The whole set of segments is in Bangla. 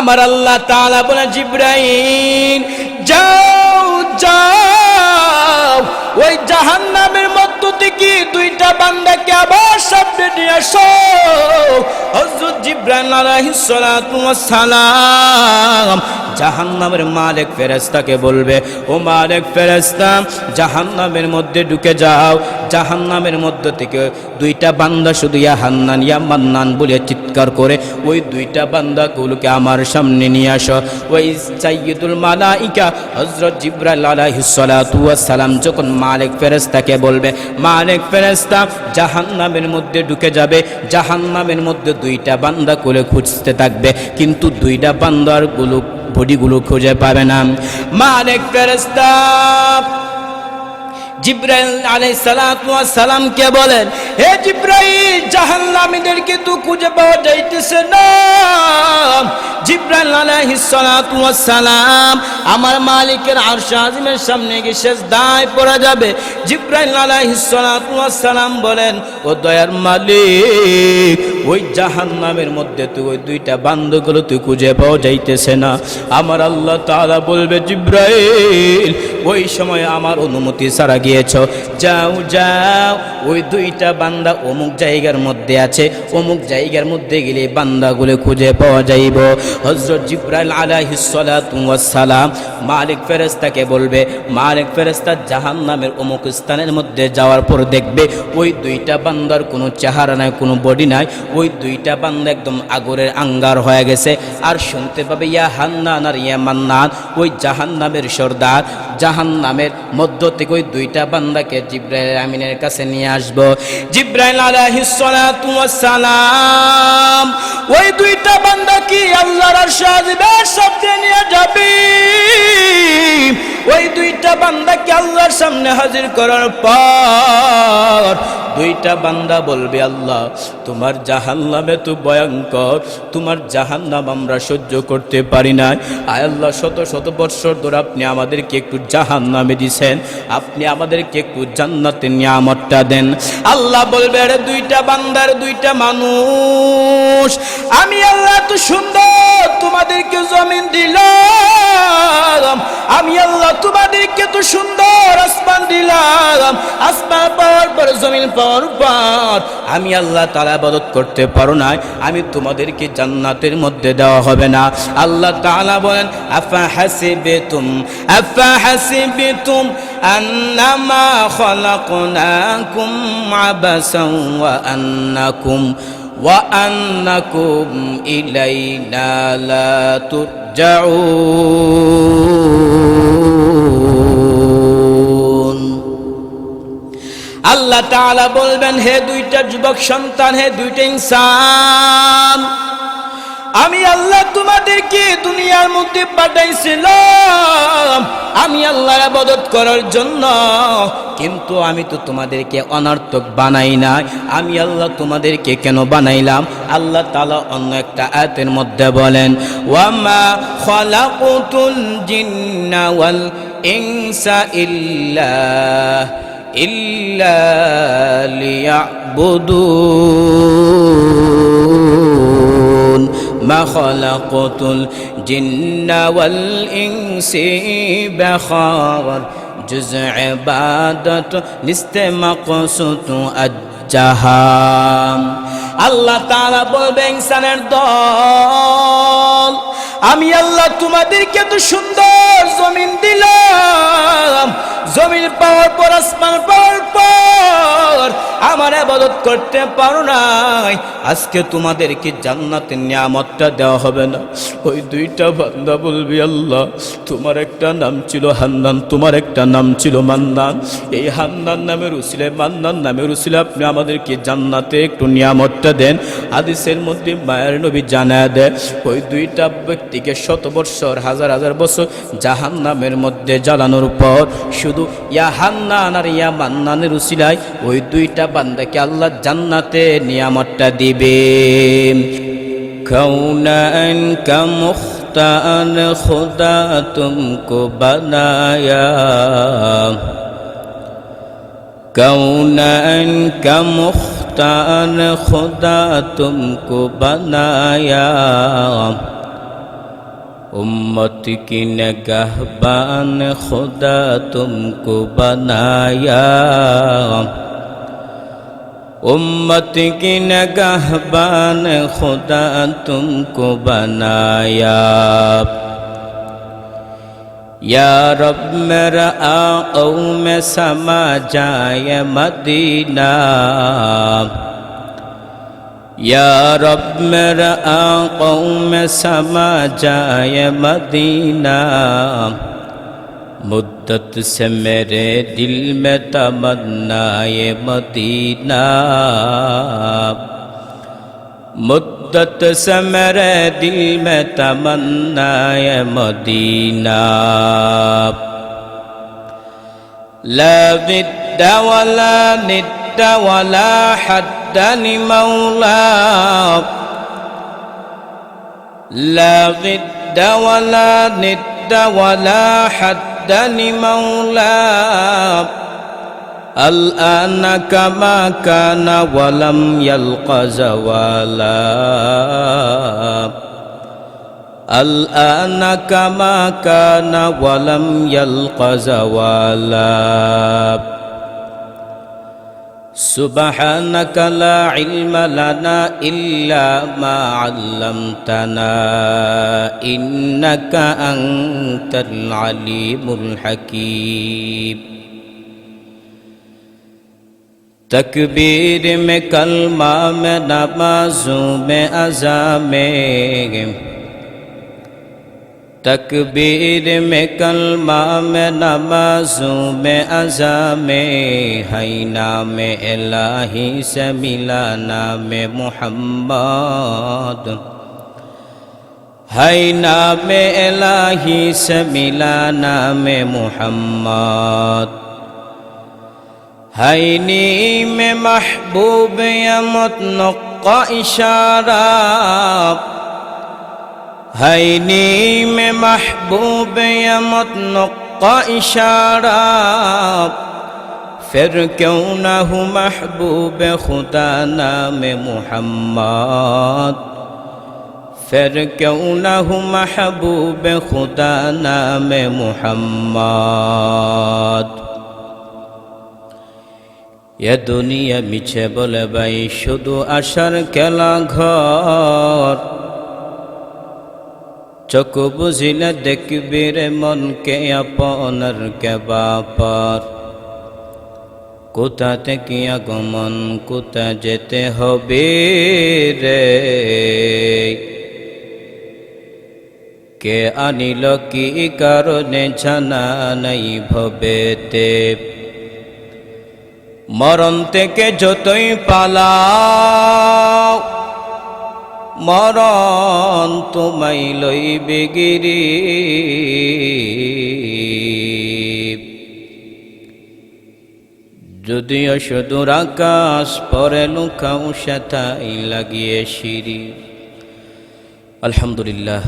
আমার আল্লাহ তাআলা বলে জিবরাইল যাও যাও ওই জাহান্নামের মধ্য থেকে দুইটা বান্দাকে আবার সামনে নিয়ে আসো। হযরত জিবরাইল আলাইহিস সালাতু ওয়াস সালাম জাহান্নামের মালিক ফেরেশতাকে বলবে, ও মালিক ফেরেশতা, জাহান্নামের মধ্যে ঢুকে যাও। জাহান্নামের মধ্য থেকে দুইটা বান্দা শুধু ইয়া হান্নান ইয়া মান্নান বলে চিৎকার করে ওই দুইটা বান্দাগুলোকে আমার সামনে নিয়ে আসো। ওই সাইয়্যিদুল মালাইকা হযরত জিবরাইল আলাইহিস সালাতু ওয়াস সালাম যখন মালিক ফেরেশতাকে বলবে, মালিক ফেরেশতা জাহান্নামের মধ্যে ঢুকে যাবে, জাহান্নামের মধ্যে দুইটা বান্দা করে খুঁজতে থাকবে, কিন্তু দুইটা বান্দার বডিগুলো খুঁজে পাবে না। মালিক ফেরেশতা জিবরাইল আলাইহিস সালাতু ওয়াস সালামকে বলেন, হে জিবরাইল, জাহান্নামীদেরকে তো খুঁজে পাওয়া যাইতেছে না। জিবরাইল আলাইহিস সালাতু ওয়াস সালাম আমার মালিকের আরশ আজিমের সামনে গিয়ে সিজদায় পড়ে যাবে। জিবরাইল আলাইহিস সালাতু ওয়াস সালাম বলেন, ও দয়ার মালিক, ওই জাহান্নামের মধ্যে তো ওই দুইটা বান্দাগুলো তুই খুঁজে পাওয়া যাইতেছে না। আমার আল্লাহ তাআলা বলবে, জিবরাইল, ওই সময় আমার অনুমতি ছাড়া গিয়েছ, যাও যাও ওই দুইটা বান্দা অমুক জায়গার মধ্যে আছে, অমুক জায়গার মধ্যে গেলে বান্দাগুলো খুঁজে পাওয়া যাইব। হযরত জিবরাইল আলাইহিস সালাতু ওয়াস সালাম মালিক ফেরেশতাকে বলবে, মালিক ফেরেশতা জাহান্নামের অমুক স্থানের মধ্যে যাওয়ার পর দেখবে ওই দুইটা বান্দার কোনো চেহারা নাই, কোনো বডি নাই, ওই দুইটা বান্দা একদম আগরের আঙ্গার হয়ে গেছে। আর শুনতে পাবে ইয়া হান্নান আর ইয়া মান্নান, ওই জাহান্নামের সর্দার জাহান্নামের মধ্য থেকে ওই দুইটা বান্দাকে জিবরাইল আমিনের কাছে নিয়ে আসব। জিবরাইল আলাইহিস সালাতু ওয়াস সালাম ওই দুইটা বান্দা কি আল্লাহর আরশ আজিমের সামনে নিয়ে যাবে। ওই দুইটা বান্দাকে আল্লাহর সামনে হাজির করার পর দুইটা বান্দা বলবে, আল্লাহ, তোমার জাহান্নামে তো ভয়ঙ্কর, তোমার জাহান্নাম আমরা সহ্য করতে পারি না। আয় আল্লাহ, শত শত বৎসর ধরে আপনি আমাদেরকে একটু জাহান্নামে দিয়েছেন, আপনি আমাদেরকে একটু জান্নাতের নিয়ামতটা দেন। আল্লাহ বলবে, আরে দুইটা বান্দার দুইটা মানুষ, আমি আল্লাহ তো সুন্দর তোমাদেরকে জমিন দিলাম, আমি আল্লাহ তোমাদেরকে তো সুন্দর আসমান দিলাম, আসমান পাওয়ার পর জমিন পাওয়ার পর আমি আল্লাহ তাআলা ইবাদত করতে পারো না, আমি তোমাদেরকে জান্নাতের মধ্যে দেওয়া হবে না। আল্লাহ তাআলা বলেন, আফা হাসিবতুম আন্নামা খালাকনাকুম আবাসান ওয়া আন্নাকুম ইলাইনা লা তুরজাউন। আল্লাহ তাআলা বলবেন, হে দুইটা যুবক সন্তান, হে দুইটা ইনসান, আমি আল্লাহ তোমাদেরকে দুনিয়ার মধ্যে পাঠাইছিলাম আমি আল্লাহর ইবাদত করার জন্য, কিন্তু আমি তো তোমাদেরকে অনর্থক বানাই নাই। আমি আল্লাহ তোমাদেরকে কেন বানাইলাম? আল্লাহ তাআলা অন্য একটা আয়াতের মধ্যে বলেন, ওয়ামা খালাকুতুল জিন্না ওয়াল ইনসা ইল্লা লিয়াবুদুন মা খালাকুতুল জিন্না ওয়াল ইনসি বিখার জুজ ইবাদত নিস্তে মাকসুদ আজ্জাহাম। আল্লাহ তাআলা বলবে, ইনসানের দল, আমি আল্লাহ তোমাদেরকে তো সুন্দর জমিন দিলাম, জমিন পাওয়ার পর আসমান পাওয়ার পর আমার ইবাদত করতে পারো নাই, আজকে তোমাদেরকে জান্নাতের নিয়ামতটা দেওয়া হবে না। ওই দুইটা বান্দা বলবি, আল্লাহ তোমার একটা নাম ছিল হান্নান, তোমার একটা নাম ছিল মান্নান, এই হান্নান নামের উসিলায় মান্নান নামের উসিলায় আপনি আমাদেরকে জান্নাতে একটু নিয়ামতটা দেন। হাদিসের মধ্যে মায়ের নবী জানায় দেয়, ওই দুইটা ব্যক্তিকে শত বৎসর হাজার হাজার বছর জাহান্নামের মধ্যে জ্বালানোর পর শুধু ইয়া হান্নান আর ইয়া মান্নানের উসিলায় ওই দুইটা বান্দাকে আল্লাহ জান্নাতে নিয়ামতটা দিবে। কৌনান কা মুখতান খুদা তুমকো বানায়া, কৌনান কা মুখতান খুদা তুমকো বানায়া, उम्मत की निगहबान खुदा तुमको बनाया, उम्मत की निगहबान खुदा तुमको बनाया। या रब मेरा आक़ौ में समा जाए मदीना, या रब मेरा आक़ौ में समा जाए मदीना। मुद्दत से मेरे दिल में तमन्नाए मदीना, मुद्दत से मेरे दिल में तमन्नाए मदीना। ला विद्द वला निद्द वला हद्द लिमौला, ला विद्द वला निद्द वला हद्द लिमौला। الآن كما كان ولم يلق زوالا، الآن كما كان ولم يلق زوالا. سبحانك لا علم لنا إلا ما علمتنا إنك أنت العليم الحكيم. तकबीर में कलमा में नमाज़ों में अज़ा में, तकबीर में कलमा में नमाज़ों में अज़ा में, है नाम इलाही से मिला नाम मुहम्मद, है नाम इलाही से मिला नाम मुहम्मद। हैनी में महबूब या मुतनक़ का इशारा, हैनी में महबूब या मुतनक़ का इशारा। फिर क्यों न हो महबूब खुदा नाम मुहम्मद, फिर क्यों न हो महबूब खुदा नाम मुहम्मद। এ দুনিয়া মিছে বলে ভাই শুধু আশার খেলা ঘর, চোখ বুঝিলে দেখবি রে মনকে আপনার কে বাপার। কোথা থেকে আগমন কোথা যেতে হবে রে, কে আনিল কি কারণে জানা নাই ভবেতে। মরণ থেকে যতই পালাও মরণ তোমায় লইবে গিরি। যদিও সুদূর আকাশ পরে লুকাও সেটাই লাগিয়ে সিঁড়ি। আলহামদুলিল্লাহ,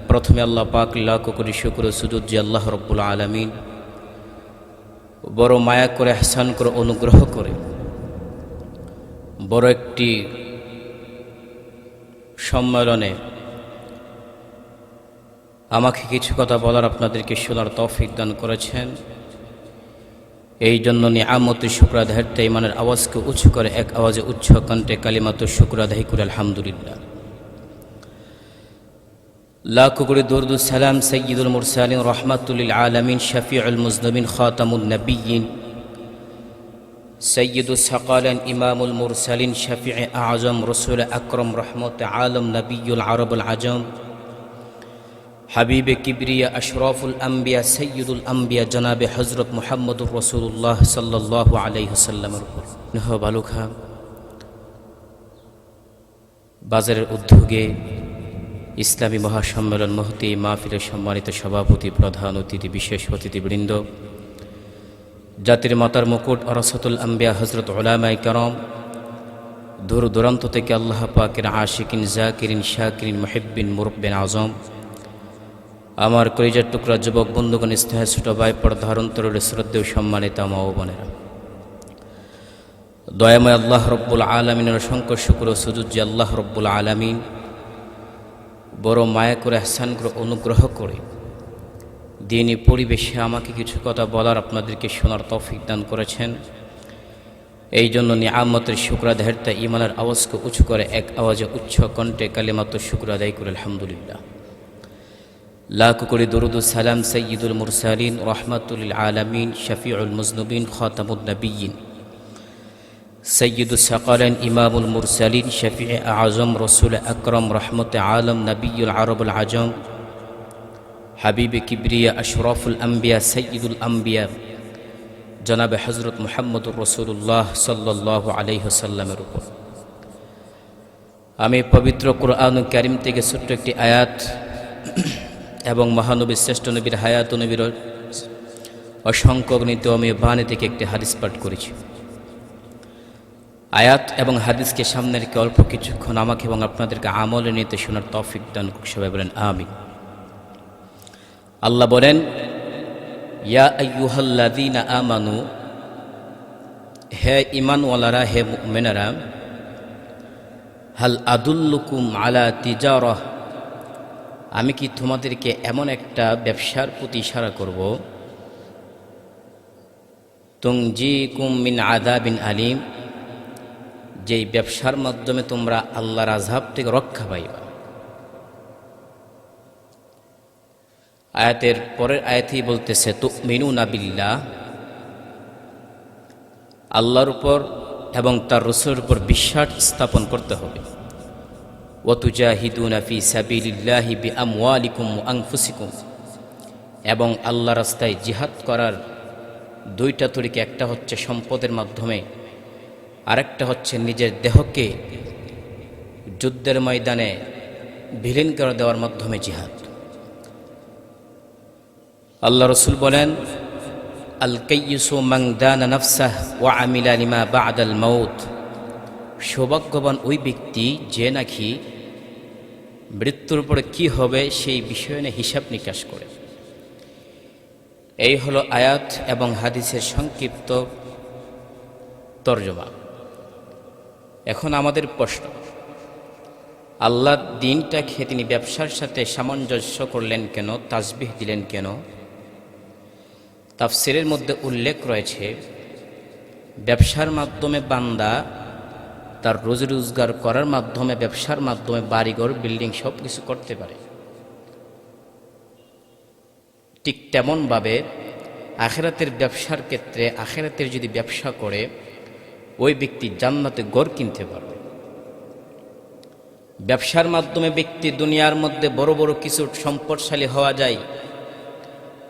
প্রথমে আল্লাহ পাক লাখ কোটি শুকর সুজুদ যে আল্লাহ রব্বুল আলামিন বড় মায়া করে হাসান করে অনুগ্রহ করে বড় একটি সম্মেলনে আমাকে কিছু কথা বলার আপনাদেরকে শোনার তৌফিক দান করেছেন। এই জন্য নিয়ামত শুকর আদায়ের ইমানের আওয়াজকে উঁচু করে এক আওয়াজে উচ্চ কণ্ঠে কালিমাত শুকর আদায় করে আলহামদুলিল্লাহ। লাখো করে দরুদ সালাম সৈয়দুল মুরসালিন রহমাতুল লিল আলামিন শফিউল মুজনিবিন খাতামুন নবিয়্যিন সৈয়দুস সাকালান ইমামুল মুরসালিন শফিউ আযম রাসূল আকরাম রহমত আলম নবিয়ুল আরবুল আজম হাবিবে কিবরিয়া আশরাফুল আম্বিয়া সৈয়দুল আম্বিয়া জনাবে হযরত মুহাম্মদুর রাসূলুল্লাহ সাল্লাল্লাহু আলাইহি ওয়াসাল্লামের উপর বালুখা বাজারের উদ্যোগে ইসলামী মহাসম্মেলন মহতি মাহফিলের সম্মানিত সভাপতি, প্রধান অতিথি, বিশেষ অতিথিবৃন্দ, জাতির মাতার মুকুট ওরাসাতুল আম্বিয়া হযরত উলামায়ে কেরাম, দূর দূরান্ত থেকে আল্লাহ পাকের আশিকিন, জাকিরিন, শাকিরিন, মুহিব্বিন, মুরব্বিন আজম, আমার কলিজার টুকরা যুবক বন্ধুগণ, স্নেহ ছোট ভাই, পর্দার অন্তরের শ্রদ্ধেয় সম্মানিত মা ও বোনেরা, দয়াময় আল্লাহ রব্বুল আলামিনের অসংখ্য শুকর ও সুজুদ যে আল্লাহ রব্বুল আলামিন বড় মায়া করে আহসান করে অনুগ্রহ করে দিনী পরিবেশে আমাকে কিছু কথা বলার আপনাদেরকে শোনার তৌফিক দান করেছেন। এই জন্য নিয়ামতের শুকর আদায়তে ইমানের আওয়াজকে উঁচু করে এক আওয়াজে উচ্চ কণ্ঠে কালিমাত শুকর আদায় করে আলহামদুলিল্লাহ। লাখ কোটি দরুদ ও সালাম সাইয়্যিদুল মুরসালিন রাহমাতুল লিল আলামিন শফিউল মুজনুবিন খাতামুন নবিয়্যিন সৈয়দুস সাকালাইন ইমামুল মুরসালিন শফিয়ে আজম রসুল আকরম রহমত আলম নবীল আরবুল আজম হাবিব কিবরিয়া আশরাফুল আম্বিয়া সৈয়দুল আম্বিয়া জনাবে হজরত মুহাম্মদুর রসুল্লাহ সাল্লাল্লাহু আলাইহি ওয়াসাল্লামের উপর আমি পবিত্র কুরআনুল কারীম থেকে ছোট্ট একটি আয়াত এবং মহানবী শ্রেষ্ঠ নবীর হায়াত নবীর অসংখ্য গণিত আমি বাণী থেকে একটি হাদিস পাঠ করেছি। আয়াত এবং হাদিসকে সামনে রেখে অল্প কিছুক্ষণ আমাকে এবং আপনাদেরকে আমলে নিতে শোনার তৌফিক দান করুন। সবাই বলেন আমিন। আল্লাহ বলেন, ইয়া আইয়ুহাল্লাযীনা আমানু, হে ঈমানওয়ালারা, হে মুমিনেরা, হাল আদুল্লুকুম আলা তিজারাহ, আমি কি তোমাদেরকে এমন একটা ব্যবসার প্রতি ইশারা করব, তুনজিকুম মিন আযাবিন আলীম, যেই ব্যবসার মাধ্যমে তোমরা আল্লাহর আযাব থেকে রক্ষা পাইবা। আয়াতের পরের আয়াতেই বলতেছে তুমিনুনা বিল্লাহ, আল্লাহর উপর এবং তার রাসূলের উপর বিশ্বাস স্থাপন করতে হবে। ওয়া তুজাহিদুনা ফি সাবিলিল্লাহি বিআমওয়ালিকুম ওয়া আনফুসিকুম, এবং আল্লাহর রাস্তায় জিহাদ করার দুইটা তরিকা, একটা হচ্ছে সম্পদের মাধ্যমে, আরেকটা হচ্ছে নিজের দেহকে যুদ্ধের ময়দানে বিলীন করে দেওয়ার মাধ্যমে জিহাদ। আল্লাহ রসুল বলেন, আল কাইয়িসু মান দানা নাফসাহ ওয়া আমিলা লিমা বা'দাল মাউত, সৌভাগ্যবান ওই ব্যক্তি যে নাকি মৃত্যুর পরে কি হবে সেই বিষয়ে নিয়ে হিসাব নিকাশ করে। এই হলো আয়াত এবং হাদিসের সংক্ষিপ্ত তর্জমা। এখন আমাদের প্রশ্ন, আল্লাহ দিনটাকে তিনি ব্যবসার সাথে সামঞ্জস্য করলেন কেন, তাসবিহ দিলেন কেন? তাফসিরের মধ্যে উল্লেখ রয়েছে, ব্যবসার মাধ্যমে বান্দা তার রোজি রোজগার করার মাধ্যমে, ব্যবসার মাধ্যমে বাড়িঘর বিল্ডিং সব কিছু করতে পারে। ঠিক তেমনভাবে আখিরাতের ব্যবসার ক্ষেত্রে, আখিরাতের যদি ব্যবসা করে ওই ব্যক্তি জান্নাতে ঘর কিনতে পারবে। ব্যবসার মাধ্যমে ব্যক্তি দুনিয়ার মধ্যে বড় বড় কিছু সম্পদশালী হওয়া যায়,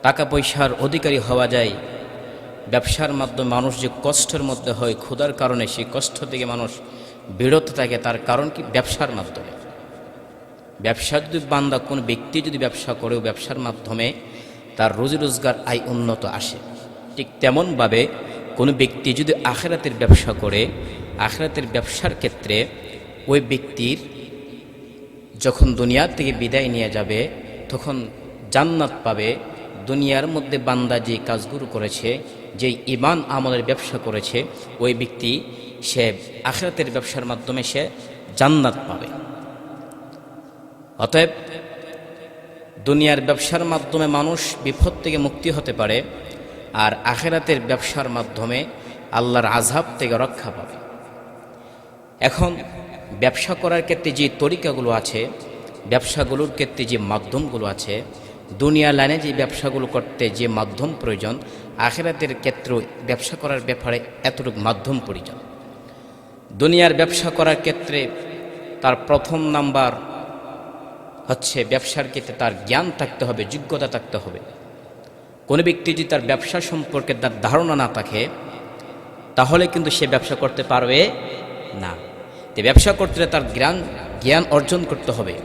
টাকা পয়সার অধিকারী হওয়া যায়। ব্যবসার মাধ্যমে মানুষ যে কষ্টের মধ্যে হয়, ক্ষুধার কারণে সেই কষ্ট থেকে মানুষ বিরত থাকে, তার কারণ কি? ব্যবসার মাধ্যমে। ব্যবসা যদি বান্দা, কোনো ব্যক্তি যদি ব্যবসা করে, ব্যবসার মাধ্যমে তার রোজি রোজগার আয় উন্নত আসে। ঠিক তেমনভাবে কোনো ব্যক্তি যদি আখিরাতের ব্যবসা করে, আখিরাতের ব্যবসার ক্ষেত্রে ওই ব্যক্তির যখন দুনিয়া থেকে বিদায় নিয়ে যাবে তখন জান্নাত পাবে। দুনিয়ার মধ্যে বান্দা যে কাজগুলো করেছে, যে ঈমান আমলের ব্যবসা করেছে, ওই ব্যক্তি সে আখিরাতের ব্যবসার মাধ্যমে সে জান্নাত পাবে। অতএব দুনিয়ার ব্যবসার মাধ্যমে মানুষ বিপদ থেকে মুক্তি হতে পারে, আর আখিরাতের ব্যবসার মাধ্যমে আল্লাহর আযাব থেকে রক্ষা পাবে। এখন ব্যবসা করার ক্ষেত্রে যে তরিকাগুলো আছে, ব্যবসাগুলোর ক্ষেত্রে যে মাধ্যমগুলো আছে, দুনিয়া লাইনে যে ব্যবসাগুলো করতে যে মাধ্যম প্রয়োজন, আখিরাতের ক্ষেত্রে ব্যবসা করার ব্যাপারে এতটুকু মাধ্যম প্রয়োজন। দুনিয়ার ব্যবসা করার ক্ষেত্রে তার প্রথম নাম্বার হচ্ছে, ব্যবসার ক্ষেত্রে তার জ্ঞান থাকতে হবে, যোগ্যতা থাকতে হবে। কোনো ব্যক্তি যদি তার ব্যবসা সম্পর্কে তার ধারণা না থাকে, তাহলে কিন্তু সে ব্যবসা করতে পারবে না। তো ব্যবসা করতে হলে তার জ্ঞান অর্জন করতে হবে।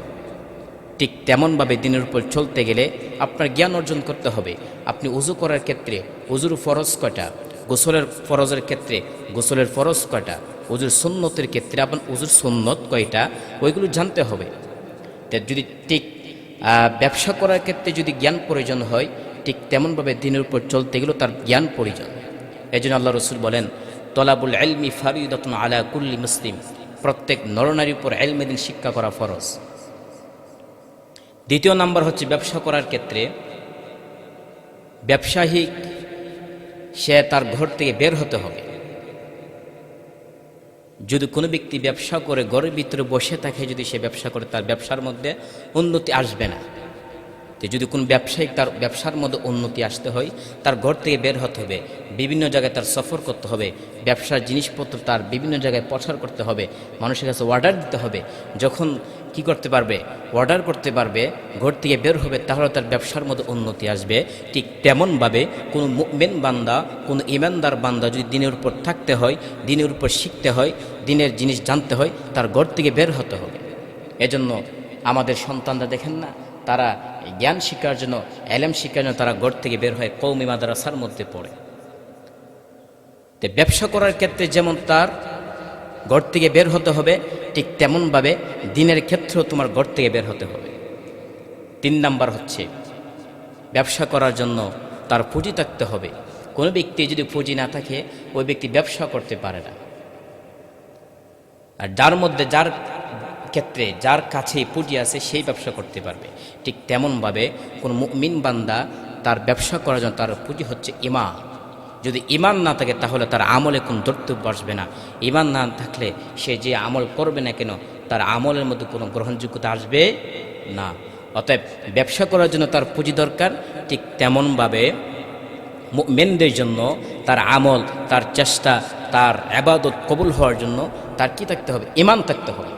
ঠিক তেমনভাবে দিনের উপর চলতে গেলে আপনার জ্ঞান অর্জন করতে হবে। আপনি উজু করার ক্ষেত্রে উজুর ফরজ কয়টা, গোসলের ফরজের ক্ষেত্রে গোসলের ফরজ কয়টা, উজুর সুন্নতের ক্ষেত্রে আপনার উজুর সুন্নত কয়টা, ওইগুলো জানতে হবে। তা যদি ঠিক ব্যবসা করার ক্ষেত্রে যদি জ্ঞান প্রয়োজন হয়, ঠিক তেমনভাবে দিনের উপর চলতে গেলেও তার জ্ঞান প্রয়োজন। এই জন্য আল্লাহ রসুল বলেন, তলাবুল ইলমি ফারিদাতুন আলা কুল্লি মুসলিম, প্রত্যেক নরনারীর উপর ইলমে দ্বীন শিক্ষা করা ফরজ। দ্বিতীয় নাম্বার হচ্ছে ব্যবসা করার ক্ষেত্রে ব্যবসায়ী সে তার ঘর থেকে বের হতে হবে। যদি কোনো ব্যক্তি ব্যবসা করে ঘরের ভিতরে বসে থাকে, যদি সে ব্যবসা করে, তার ব্যবসার মধ্যে উন্নতি আসবে না। তো যদি কোনো ব্যবসায়িক তার ব্যবসার মধ্যে উন্নতি আসতে হয়, তার ঘর থেকে বের হতে হবে, বিভিন্ন জায়গায় তার সফর করতে হবে, ব্যবসার জিনিসপত্র তার বিভিন্ন জায়গায় প্রচার করতে হবে, মানুষের কাছে অর্ডার দিতে হবে। যখন কি করতে পারবে, অর্ডার করতে পারবে, ঘর থেকে বের হবে, তাহলে তার ব্যবসার মধ্যে উন্নতি আসবে। ঠিক তেমনভাবে কোনো মুমিন বান্দা, কোনো ইমানদার বান্দা যদি দিনের উপর থাকতে হয়, দিনের উপর শিখতে হয়, দিনের জিনিস জানতে হয়, তার ঘর থেকে বের হতে হবে। এজন্য আমাদের সন্তানরা দেখেন না, তারা জ্ঞান শিক্ষার জন্য, এলেম শিক্ষার জন্য তারা ঘর থেকে বের হয়, কওমি মাদ্রাসার মধ্যে পড়ে। তো ব্যবসা করার ক্ষেত্রে যেমন তার ঘর থেকে বের হতে হবে, ঠিক তেমনভাবে দিনের ক্ষেত্রেও তোমার ঘর থেকে বের হতে হবে। 3 নাম্বার হচ্ছে ব্যবসা করার জন্য তার পুঁজি থাকতে হবে। কোনো ব্যক্তি যদি পুঁজি না থাকে, ওই ব্যক্তি ব্যবসা করতে পারে না। আর যার ক্ষেত্রে, যার কাছে পুঁজি আছে, সেই ব্যবসা করতে পারবে। ঠিক তেমনভাবে কোন মুমিন বান্দা তার ব্যবসা করার জন্য তার পুঁজি হচ্ছে ঈমান। যদি ঈমান না থাকে, তাহলে তার আমলে কোনো কর্তব্য আসবে না। ঈমান না থাকলে সে যে আমল করবে না কেন, তার আমলের মধ্যে কোনো গ্রহণযোগ্যতা আসবে না। অতএব ব্যবসা করার জন্য তার পুঁজি দরকার। ঠিক তেমনভাবে মুমিনদের জন্য তার আমল, তার চেষ্টা, তার ইবাদত কবুল হওয়ার জন্য তার কি থাকতে হবে? ঈমান থাকতে হবে।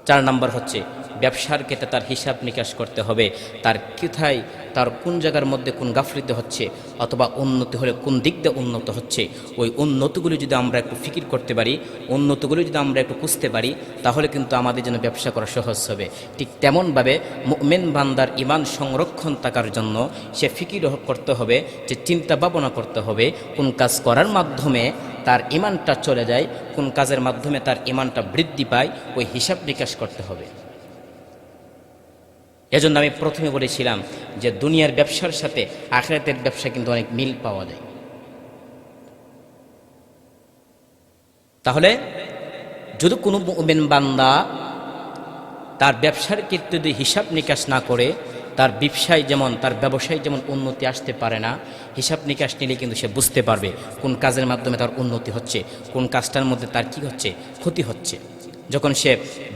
4 নাম্বার হচ্ছে ব্যবসার ক্ষেত্রে তার হিসাব নিকাশ করতে হবে। তার কোথায়, তার কোন জায়গার মধ্যে কোন গাফলিতে হচ্ছে, অথবা উন্নতি হলে কোন দিক দিয়ে উন্নত হচ্ছে, ওই উন্নতিগুলি যদি আমরা একটু ফিকির করতে পারি, উন্নতিগুলি যদি আমরা একটু খুঁজতে পারি, তাহলে কিন্তু আমাদের জন্য ব্যবসা করা সহজ হবে। ঠিক তেমনভাবে মুমিন বান্দার ঈমান সংরক্ষণ থাকার জন্য সে ফিকির করতে হবে, যে চিন্তা ভাবনা করতে হবে কোন কাজ করার মাধ্যমে তার ঈমানটা চলে যায়, কোন কাজের মাধ্যমে তার ঈমানটা বৃদ্ধি পায়, ওই হিসাব নিকাশ করতে হবে। এজন্য আমি প্রথমে বলেছিলাম যে দুনিয়ার ব্যবসার সাথে আখিরাতের ব্যবসা কিন্তু অনেক মিল পাওয়া যায়। তাহলে যদি কোনো মুমিন বান্দা তার ব্যবসার ক্ষেত্রে যদি হিসাব নিকাশ না করে, তার ব্যবসায় যেমন উন্নতি আসতে পারে না। হিসাব নিকাশ নিলে কিন্তু সে বুঝতে পারবে কোন কাজের মাধ্যমে তার উন্নতি হচ্ছে, কোন কাজটার মধ্যে তার কি হচ্ছে, ক্ষতি হচ্ছে। যখন সে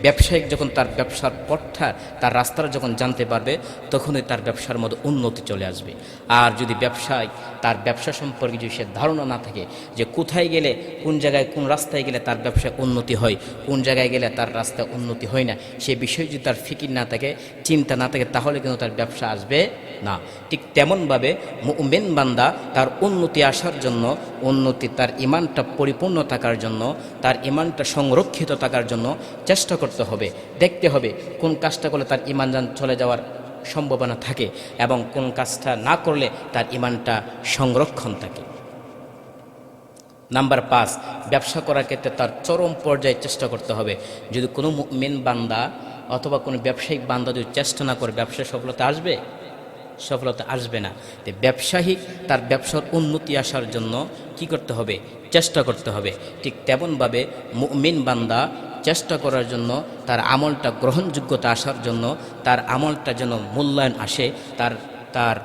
ব্যবসায়িক, যখন তার ব্যবসার পথটা, তার রাস্তাটা যখন জানতে পারবে, তখনই তার ব্যবসার মধ্যে উন্নতি চলে আসবে। আর যদি তার ব্যবসা সম্পর্কে যদি সে ধারণা না থাকে, যে কোথায় গেলে, কোন জায়গায়, কোন রাস্তায় গেলে তার ব্যবসায় উন্নতি হয়, কোন জায়গায় গেলে তার রাস্তায় উন্নতি হয় না, সে বিষয়ে যদি তার ফিকির না থাকে, চিন্তা না থাকে, তাহলে কিন্তু তার ব্যবসা আসবে না। ঠিক তেমনভাবে মুমিন বান্দা তার উন্নতি আসার জন্য, তার ঈমানটা পরিপূর্ণ থাকার জন্য, তার ঈমানটা সংরক্ষিত থাকার জন্য চেষ্টা করতে হবে। দেখতে হবে কোন কাজটা করলে তার ঈমান চলে যাওয়ার সম্ভাবনা থাকে, এবং কোন কাজটা না করলে তার ঈমানটা সংরক্ষণ থাকে। নাম্বার 5, ব্যবসা করার ক্ষেত্রে তার চরম পর্যায়ে চেষ্টা করতে হবে। যদি কোনো মুমিন বান্দা অথবা কোনো ব্যবসায়িক বান্দা যদি চেষ্টা না করে, ব্যবসায় সফলতা আসবে? সফলতা আসবে না। তো ব্যবসায়ী তার ব্যবসার উন্নতি আসার জন্য কি করতে হবে? চেষ্টা করতে হবে। ঠিক তেমনভাবে মুমিন বান্দা চেষ্টা করার জন্য, তার আমলটা গ্রহণযোগ্যতা আসার জন্য, তার আমলটা যেন মূল্যায়ন আসে, তার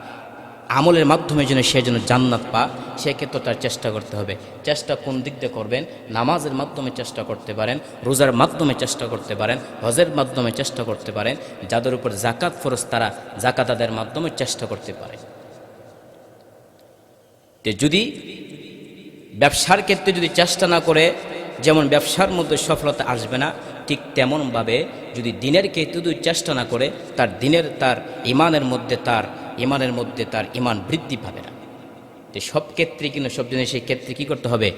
আমলের মাধ্যমে যেন সে যেন জান্নাত পা, সেক্ষেত্রে তার চেষ্টা করতে হবে। চেষ্টা কোন দিক দিয়ে করবেন? নামাজের মাধ্যমে চেষ্টা করতে পারেন, রোজার মাধ্যমে চেষ্টা করতে পারেন, হজের মাধ্যমে চেষ্টা করতে পারেন, যাদের উপর যাকাত ফরজ তারা যাকাত আদায়ের মাধ্যমে চেষ্টা করতে পারে। যদি ব্যবসার ক্ষেত্রে যদি চেষ্টা না করে, যেমন ব্যবসার মধ্যে সফলতা আসবে না, ঠিক তেমনভাবে যদি দিনের ক্ষেত্রে যদি চেষ্টা না করে, তার ঈমানের মধ্যে তার ঈমান বৃদ্ধি পাবে না। তো সব ক্ষেত্রে কিন্তু, সব জিনিসের ক্ষেত্রে কী করতে হবে?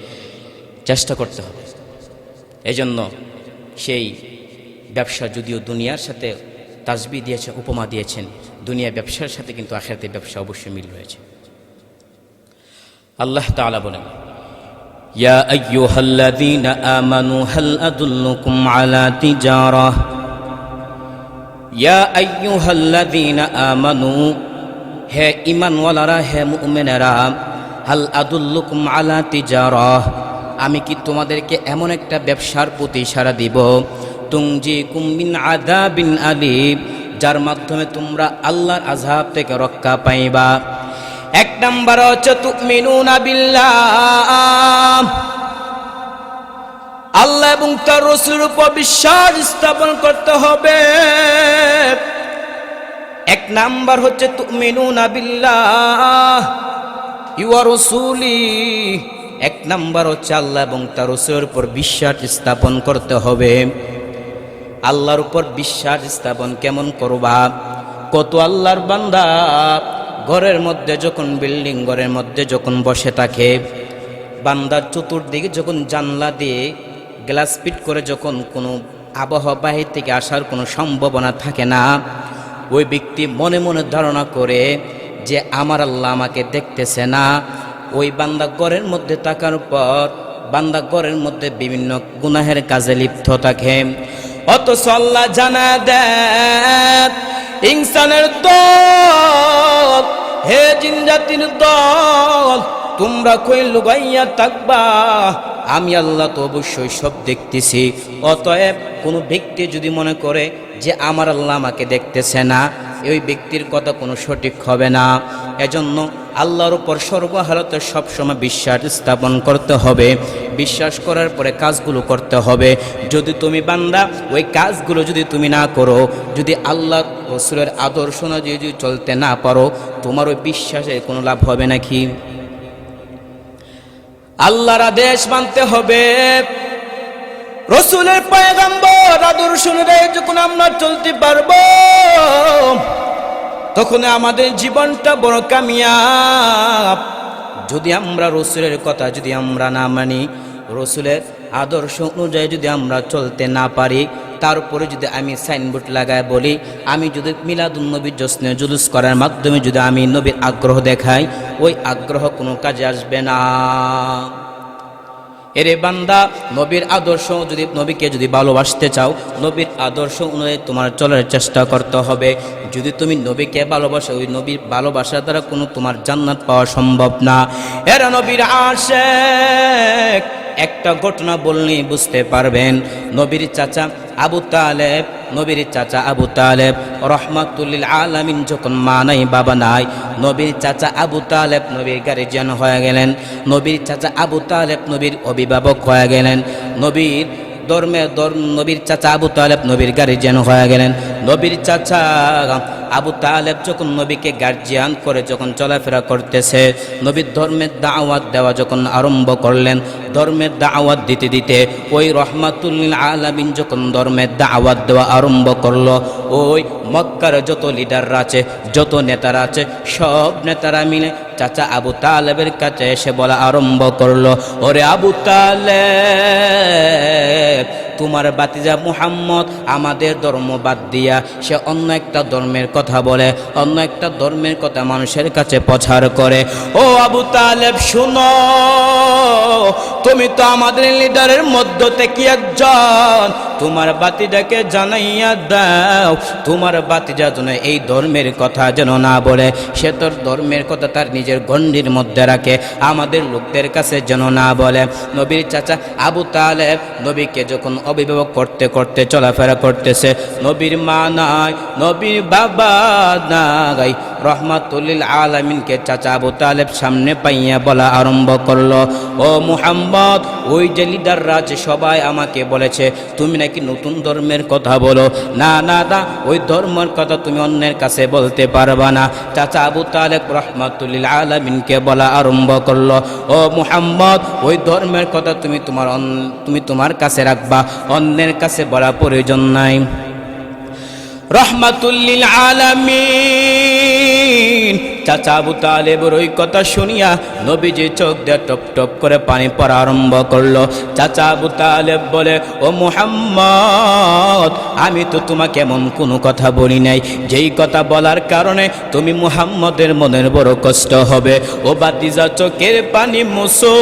চেষ্টা করতে হবে। এজন্য সেই ব্যবসা, যদিও দুনিয়ার সাথে তাসবিহ দিয়েছে, উপমা দিয়েছেন, দুনিয়া ব্যবসার সাথে কিন্তু আখিরাতের ব্যবসা অবশ্যই মিল রয়েছে। আল্লাহ তাআলা বলেন, ইয়া আইয়ুহাল্লাযীনা আমানু হাল আদুল্লুকুম আলা তিজারাহ, ইয়া আইয়ুহাল্লাযীনা আমানু, হে ঈমানওয়ালারা, হে মুমিনেরা, হাল আদুল্লুকুম আলা তিজারাহ, আমি কি তোমাদেরকে এমন একটা ব্যবসার প্রতি ইশারা দিব, তুনজিকুম মিন আযাবিন আলীম, যার মাধ্যমে তোমরা আল্লাহর আযাব থেকে রক্ষা পাইবা। এক নাম্বার হচ্ছে তুমিনুনা বিল্লাহ, আল্লাহ এবং তার রাসূলের উপর বিশ্বাস স্থাপন করতে হবে। এক নাম্বার হচ্ছে তুমিনুনা বিল্লাহ ওয়া রাসূলি, এক নাম্বার হচ্ছে আল্লাহ এবং তার রাসূলের উপর বিশ্বাস স্থাপন করতে হবে। আল্লাহর উপর বিশ্বাস স্থাপন কেমন করবা? কত আল্লাহর বান্দা ঘরের মধ্যে যখন বিল্ডিং ঘরের মধ্যে যখন বসে থাকে, বান্দার চতুর্দিকে যখন জানলা দিয়ে গ্লাস ফিট করে যখন কোনো আবহাওয়া বাহির থেকে আসার কোনো সম্ভাবনা থাকে না, ওই ব্যক্তি মনে মনে ধারণা করে যে আমার আল্লাহ আমাকে দেখতেছে না। ওই বান্দা ঘরের মধ্যে থাকার পর বান্দা ঘরের মধ্যে বিভিন্ন গুনাহের কাজে লিপ্ত থাকে। অথচ আল্লাহ জানা দেন ইনসানের দল, হে জিন জাতির দল, তোমরা কই লুকাইয়া থাকবা, আমি আল্লাহ তো অবশ্যই সব দেখতেছি। অতএব কোনো ব্যক্তি যদি মনে করে যে আমার আল্লাহ আমাকে দেখতেছে না, ওই ব্যক্তির কথা কোনো সঠিক হবে না। এজন্য আল্লাহর উপর সর্বহালতে সবসময় বিশ্বাস স্থাপন করতে হবে। বিশ্বাস করার পরে কাজগুলো করতে হবে। যদি তুমি বান্দা ওই কাজগুলো যদি তুমি না করো, যদি আল্লাহ রাসূলের আদর্শ অনুযায়ী যদি চলতে না পারো, তোমার ওই বিশ্বাসের কোনো লাভ হবে নাকি? আল্লাহর আদেশ মানতে হবে, রাসূলের পয়গম্বর আদর্শ অনুযায়ী যখন আমরা চলতে পারবো, তখন আমাদের জীবনটা বড় কামিয়াব। যদি আমরা রাসূলের কথা যদি আমরা না মানি, রাসূলের আদর্শ অনুযায়ী যদি আমরা চলতে না পারি, তারপরে যদি আমি সাইনবোর্ড লাগায় বলি, আমি যদি মিলাদুন নবীর জশ্নে জুলুস করার মাধ্যমে যদি আমি নবীর আগ্রহ দেখাই, ওই আগ্রহ কোনো কাজে আসবে না। এরে বান্দা, নবীর আদর্শ যদি নবীকে যদি ভালোবাসতে চাও, নবীর আদর্শ অনুযায়ী তোমার চলার চেষ্টা করতে হবে। যদি তুমি নবীকে ভালোবাসো, ওই নবীর ভালোবাসা দ্বারা কোনো তোমার জান্নাত পাওয়া সম্ভব না। এরা নবীর আশিক। একটা ঘটনা বললেই বুঝতে পারবেন। নবীর চাচা আবু তালেব, নবীর চাচা আবু তালেব রহমাতুল লিল আলামিন যখন মা নাই বাবা নাই, নবীর চাচা আবু তালেব নবীর গার্জিয়ান হয়ে গেলেন। নবীর চাচা আবু তালেব নবীর অভিভাবক হয়ে গেলেন। নবীর নবীর চাচা আবু তালেব নবীর গার্জিয়ান হয়ে গেলেন। নবীর চাচা আবু তালেব যখন নবীকে গার্জিয়ান করে যখন চলাফেরা করতেছে, নবীর ধর্মের দাওয়াত দেওয়া যখন আরম্ভ করলেন, ধর্মের দাওয়াত দিতে দিতে ওই রহমাতুল লিল আলামিন যখন ধর্মের দাওয়াত দেওয়া আরম্ভ করলো, ওই মক্কার যত লিডাররা আছে, যত নেতারা আছে, সব নেতারা মিলে চাচা আবু তালেবের কাছে এসে বলা আরম্ভ করলো, ওরে আবু তালেব, তোমার বাতিজা মুহাম্মদ আমাদের ধর্ম বাদ দিয়া সে অন্য একটা ধর্মের কথা বলে, অন্য একটা ধর্মের কথা মানুষের কাছে প্রচার করে। ও আবু তালেব শুনো, তুমি তো আমাদের লিডারের মধ্য থেকে একজন, তোমার বাতিজাকে জানাইয়া দাও, তোমার বাতিজা যেন এই ধর্মের কথা যেন না বলে, সে তোর ধর্মের কথা তার নিজের গণ্ডির মধ্যে রাখে, আমাদের লোকদের কাছে যেন না বলে। নবীর চাচা আবু তালেব নবীকে যখন অভিভাবক করতে করতে চলাফেরা করতেছে, নবীর মা নাই, নবীর বাবা নাই, রহমাতুল লিল আলামিনকে চাচা আবু তালেব সামনে পাইয়া বলা আরম্ভ করলো, ও মুহাম্মদ, ওই যে লিডাররা আছে সবাই আমাকে বলেছে তুমি নাকি নতুন ধর্মের কথা বলো, না না না, ওই ধর্মের কথা তুমি অন্যের কাছে বলতে পারবা না। চাচা আবু তালেব রহমাতুল লিল আলামিনকে বলা আরম্ভ করলো, ও মুহাম্মদ, ওই ধর্মের কথা তুমি তোমার কাছে রাখবা, অন্যের কাছে বলা প্রয়োজন নাই। রহমাতুল লিল আলামিন চাচা আবু তালেবের ওই কথা শুনিয়া নবীজি চোখ দিয়ে টপ টপ করে পানি পড়া আরম্ভ করলো। চাচা আবু তালেব বলে, ও মুহাম্মদ, আমি তো তোমাকে এমন কোনো কথা বলি নাই যেই কথা বলার কারণে তুমি মুহাম্মদের মনের বড় কষ্ট হবে। ও বাতিজা চোখের পানি মুছো,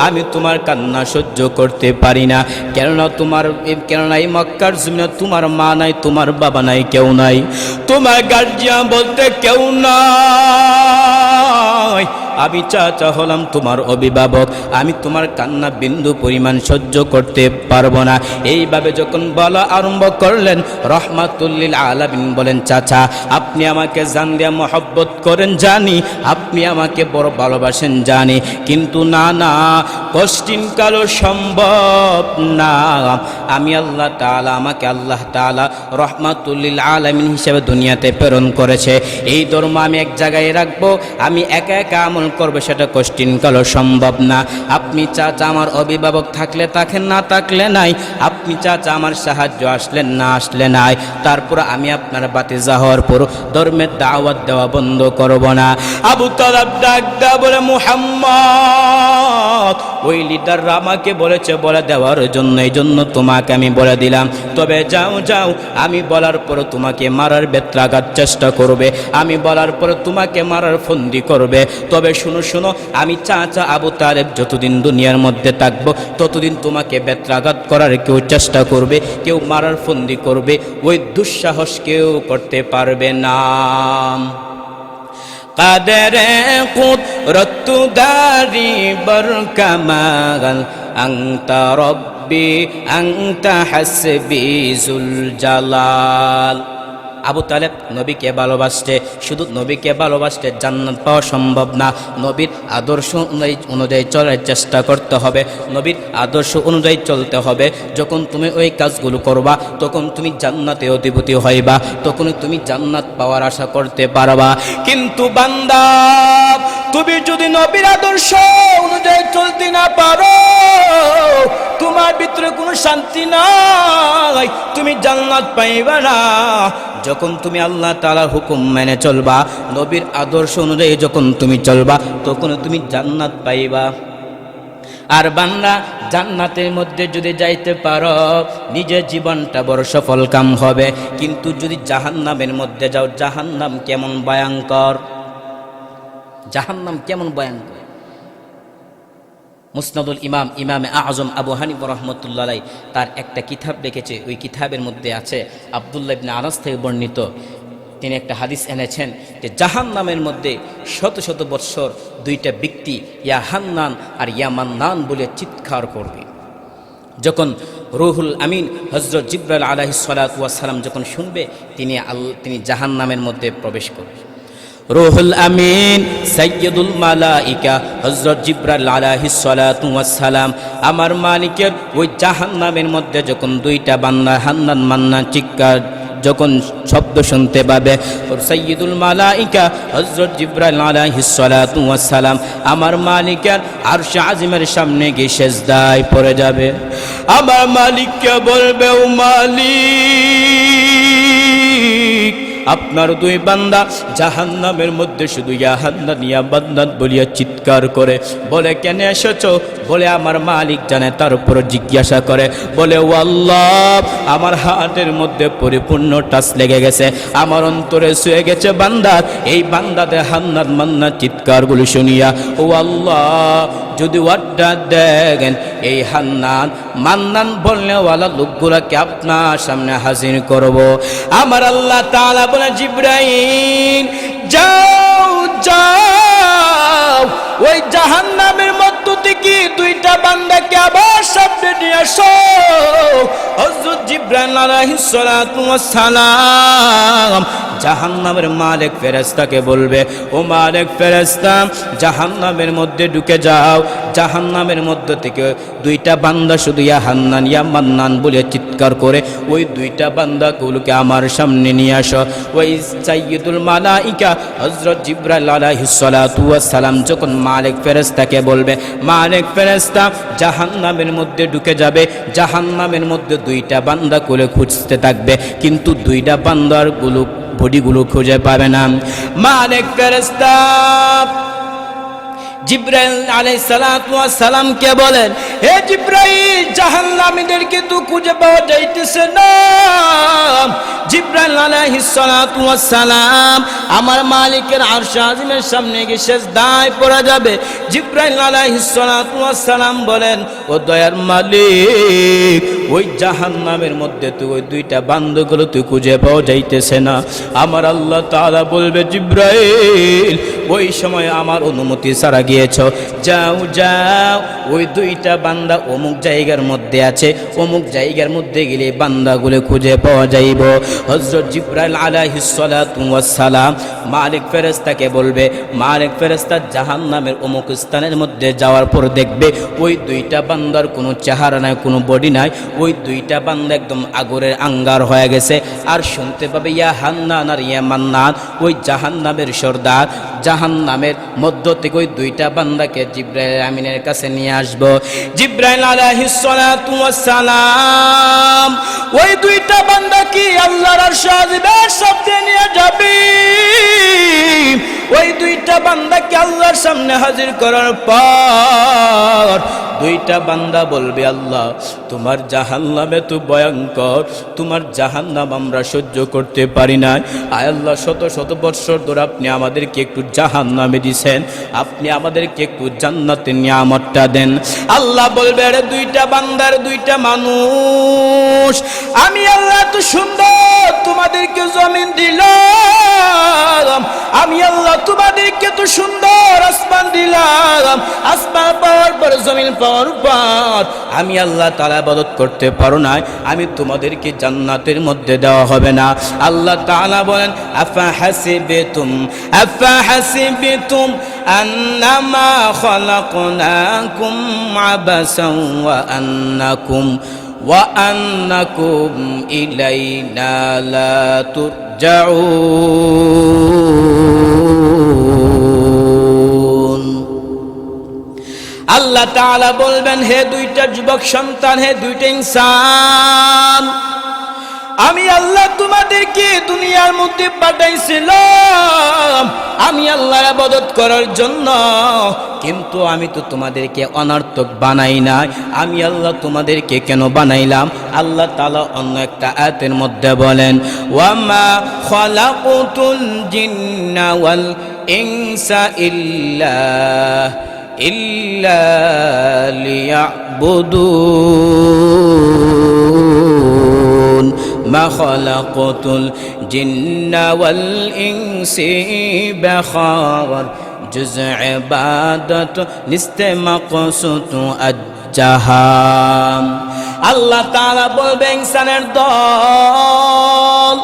আমি তোমার কান্না সহ্য করতে পারি না, কেননা এই মক্কার জমিনে তোমার মা নাই, তোমার বাবা নাই, কেউ নাই, তোমার গার্জিয়ান বলতে কেউ নাই, আমি চাচা হলাম তোমার অভিভাবক, আমি তোমার কান্না বিন্দু পরিমাণ সহ্য করতে পারবো না। এইভাবে যখন বলা আরম্ভ করলেন, রহমাতুল্লিল আলামিন বলেন, চাচা আপনি আমাকে জান দিয়া মহব্বত করেন জানি, আপনি আমাকে বড় ভালোবাসেন জানি, কিন্তু না না, কষ্টিন কালো সম্ভব না। আমি আল্লাহ তাআলা, আমাকে আল্লাহ তাআলা রহমাতুল্লিল আলামিন হিসেবে দুনিয়াতে প্রেরণ করেছে। এই ধর্ম আমি এক জায়গায় রাখবো, আমি একা একা আমল করবো, সেটা কষ্টিন কালো সম্ভব না। আপনি চাচা আমার অভিভাবক থাকলে থাকেন, না থাকলে নাই। আপনি চাচা আমার সাহায্য আসলেন, না আসলে নাই। তারপর আমি আপনার বাতিজা হওয়ার পর ধর্মের দাওয়াত দেওয়া বন্ধ করব না। আবু তালেব ডাক দেয়া বলে, মুহাম্মদ ওই লিডাররা আমাকে বলেছে বলে দেওয়ার জন্য, এই জন্য তোমাকে আমি বলে দিলাম। তবে যাও যাও, আমি বলার পর তোমাকে মারার বেত্রাঘাত চেষ্টা করবে, আমি বলার পর তোমাকে মারার ফন্দি করবে। তবে শুনো শুনো, আমি চাচা আবু তালেব যতদিন দুনিয়ার মধ্যে থাকবো ততদিন তোমাকে বেত্রাঘাত করার কেউ চেষ্টা করবে, কেউ মারার ফন্দি করবে, ওই দুঃসাহস কেউ করতে পারবে না। কাদেরে কুদরত দারি বরকামাল আনতা রব্বি আনতা হাসবি জুল জালাল। আবু তালেব নবীকে ভালোবাসতে, শুধু নবীকে ভালোবাসতে জান্নাত পাওয়া সম্ভব না। নবীর আদর্শ অনুযায়ী চলার চেষ্টা করতে হবে, নবীর আদর্শ অনুযায়ী চলতে হবে। যখন তুমি ওই কাজগুলো করবা তখন তুমি জান্নাতে অধিপতি হইবা, তখন তুমি জান্নাত পাওয়ার আশা করতে পারবা। কিন্তু বান্দা, তুমি যদি নবীর আদর্শ অনুযায়ী চলতে না পারো, তোমার ভিতরে কোনো শান্তি নাই, তুমি জান্নাত পাইবা না। যখন তুমি আল্লাহ তাআলার হুকুম মেনে চলবা, নবীর আদর্শ অনুযায়ী যখন তুমি চলবা, তখন তুমি জান্নাত পাইবা। আর বান্দা, জান্নাতের মধ্যে যদি যাইতে পারো, নিজের জীবনটা বড় সফল কাম হবে। কিন্তু যদি জাহান্নামের মধ্যে যাও, জাহান্নাম কেমন ভয়ঙ্কর, জাহান্নাম কেমন ভয়ঙ্কর। মুসনাদুল ইমাম, ইমামে আজম আবু হানিফা রাহমাতুল্লাহ আলাইহি তার একটা কিতাব লিখেছে, ওই কিতাবের মধ্যে আছে আব্দুল্লাহ ইবনে আনাস থেকে বর্ণিত, তিনি একটা হাদিস এনেছেন যে জাহান্নামের মধ্যে শত শত বৎসর দুইটা ব্যক্তি ইয়া হান্নান আর ইয়া মান্নান বলে চিৎকার করবে। যখন রুহুল আমিন হযরত জিবরাইল আলাইহিস সালাতু ওয়াস সালাম যখন শুনবে, তিনি জাহান্নামের মধ্যে প্রবেশ করবে। রুহুল আমিন সাইয়্যিদুল মালাইকা হযরত জিবরাইল আলাইহিস সালাতু ওয়াস সালাম আমার মালিকের ওই জাহান্নামের মধ্যে যখন দুইটা বান্দা হান্নান মান্নান চিৎকার যখন শব্দ শুনতে পাবে, সাইয়্যিদুল মালাইকা হযরত জিবরাইল আলাইহিস সালাতু ওয়াস সালাম আমার মালিকের আরশে আজিমের সামনে গিয়ে সিজদায় পড়ে যাবে। আমার মালিককে বলবে, ও মালিক, আপনার দুই বান্দা জাহান্নামের মধ্যে শুধু ইয়া হান্নান ইয়া মান্নান বলিয়া চিৎকার করে। বলে, কেন এসেছো? বলে, আমার মালিক জানে। তার উপর জিজ্ঞাসা করে, বলে, ও আল্লাহ, আমার হাতের মধ্যে পরিপূর্ণ টাচ লেগে গেছে, আমার অন্তরে শুয়ে গেছে বান্দা। এই বান্দাদের হান্নান মান্নান চিৎকারগুলো শুনিয়া, ও আল্লাহ, যদি ওয়ার্ডটা দেখেন এই হান্নান মান্নান বলনেওয়ালা লোকগুলাকে আপনার সামনে হাজির করব। আমার আল্লাহ তাআলা বলে, জিবরাইল যাও যাও, ওই জাহান্নামের মধ্য থেকে দুইটা বান্দাকে আবার সামনে নিয়ে আসো। হযরত জিবরাইল আলাইহিস সালাতু ওয়াস সালাম জাহান্নামের মালিক ফেরেশতাকে বলবে, ও মালিক ফেরেশতা, জাহান্নামের মধ্যে ঢুকে যাও। জাহান্নামের মধ্য থেকে দুইটা বান্দা শুধু ইয়া হান্নান ইয়া মান্নান বলে চিৎকার করে, ওই দুইটা বান্দাগুলোকে আমার সামনে নিয়ে আসো। ওই সাইয়্যিদুল মালাইকা হযরত জিবরাইল আলাইহিস সালাতু ওয়াস সালাম যখন মালিক ফেরেশতাকে বলবে, মালিক ফেরেশতা জাহান্নামের মধ্যে ঢুকে যাবে। জাহান্নামের মধ্যে দুইটা বান্দা কোলে খুঁজতে থাকবে, কিন্তু দুইটা বান্দার বডিগুলো খুঁজে পাবে না। মালিক ফেরেশতা জিবরাইল আলাইহিস সালাতু ওয়াস সালামকে বলেন, হে জিবরাইল, জাহান্নামীদেরকে তো খুঁজে পাওয়া যাইতেছে না। জিবরাইল আলাইহিস সালাতু ওয়াস সালাম আমার মালিকের আরশে আজিমের সামনে গিয়ে সিজদায় পড়ে যাবে। জিবরাইল আলাইহিস সালাতু ওয়াস সালাম বলেন, ও দয়ার মালিক, ওই জাহান্নামের মধ্যে তুই ওই দুইটা বান্দাগুলো তুই খুঁজে পাওয়া যাইতেছে না। আমার আল্লাহ তাআলা বলবে, জিব্রাইল ওই সময় আমার অনুমতি ছাড়া গিয়েছ, যাও যাও ওই দুইটা বান্দা অমুক জায়গার মধ্যে আছে, অমুক জায়গার মধ্যে গেলে বান্দাগুলো খুঁজে পাওয়া যাইব। হযরত জিব্রাইল আলাইহিস সালাতু ওয়াস সালাম মালিক ফেরেশতাকে বলবে, মালিক ফেরেশতা জাহান্নামের অমুক স্থানের মধ্যে যাওয়ার পর দেখবে ওই দুইটা বান্দার কোনো চেহারা নাই, কোনো বডি নাই, ওই দুইটা বান্দা একদম আগরের আঙ্গার হয়ে গেছে। আর শুনতে পাবে ইয়া হান্নান আর ইয়া মান্নান, ওই জাহান্নামের সর্দার জাহান্নামের মধ্য থেকে ওই দুইটা বান্দাকে জিব্রাইল আমিনের কাছে নিয়ে আসবো। জিব্রাইল আলাইহিস সালাতু ওয়াস সালাম ওই দুইটা বান্দা কি আল্লাহর আরশে আজিমের সাথে নিয়ে যাবে। ওই দুইটা বান্দাকে আল্লাহর সামনে হাজির করার পর দুইটা বান্দা বলবে, আল্লাহ তোমার জাহান্নাম এত ভয়ঙ্কর, তোমার জাহান্নাম আমরা সহ্য করতে পারি না। আয় আল্লাহ, শত শত বৎসর ধরে আপনি আমাদেরকে একটু জাহান্নামে দিয়েছেন, আপনি আমাদেরকে একটু জান্নাতের নিয়ামতটা দেন। আল্লাহ বলবে, আরে দুইটা বান্দার দুইটা মানুষ, আমি আল্লাহ এত সুন্দর তোমাদেরকে জমিন দিলাম, আমি আল্লাহ তোমাদেরকে তো সুন্দর আসমান দিলাম, আসমান পাওয়ার পর জমিন পাওয়ার পর আমি আল্লাহ তাআলা ইবাদত করতে পারো না, আমি তোমাদেরকে জান্নাতের মধ্যে দেওয়া হবে না। আল্লাহ তাআলা বলেন, আফা হাসিবতুম আন্নামা খালাকনাকুম আবাসান ওয়া আন্নাকুম ইলাইনা লা তুরজাউন। আল্লাহ তাআলা বলবেন, হে দুইটা যুবক সন্তান, হে দুইটা ইনসান, আমি আল্লাহ তোমাদেরকে দুনিয়ার মধ্যে পাঠাইছিলাম আমি আল্লাহর ইবাদত করার জন্য, কিন্তু আমি তো তোমাদেরকে অনর্থক বানাই নাই। আমি আল্লাহ তোমাদেরকে কেন বানাইলাম? আল্লাহ তাআলা অন্য একটা আয়াতের মধ্যে বলেন, ওয়ামা খালাকুতুল জিন্না ওয়াল ইনসা ইল্লা লিয়াবুদুন, মা খালাকুতুল জিন্না ওয়াল ইনসি বিখার জুজ ইবাদত নিস্তে মাকসুদ আজ্জাহাম। আল্লাহ তাআলা বলবেন, ইনসানের দল,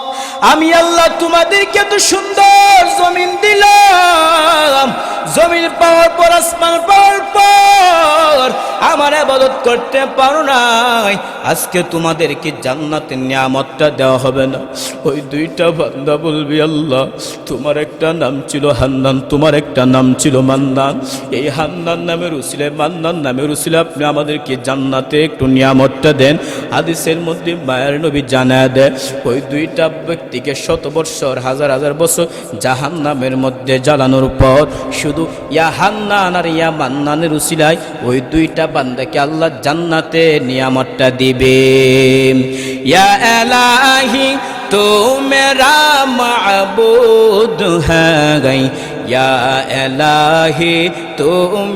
আমি আল্লাহ তোমাদেরকে তো সুন্দর জমিন দিলাম, জমিন পাওয়ার পর আসমান পাওয়ার পর আমার ইবাদত করতে পারো নাই, আজকে তোমাদেরকে জান্নাতের নিয়ামতটা দেওয়া হবে না। ওই দুইটা বান্দা বলবি, আল্লাহ তোমার একটা নাম ছিল হান্নান, তোমার একটা নাম ছিল মান্নান, এই হান্নান নামের উসিলে মান্নান নামের উসিলে আপনি আমাদেরকে জান্নাতে একটু নিয়ামতটা দেন। হাদিসের মধ্যে মায়ের নবী জানায় দেয়, ওই দুইটা ব্যক্তিকে শত বৎসর হাজার হাজার বছর জাহান্নামের মধ্যে জ্বালানোর পর শুধু ইয়া হান্নান আর ইয়া মান্নানের উসিলায় ওই দুইটা বান্দাকে আল্লাহ জান্নাতে নিয়ামতটা দিবে। ইয়া ইলাহি তো মেরা মাবুদ হ্যায়, या इलाही तू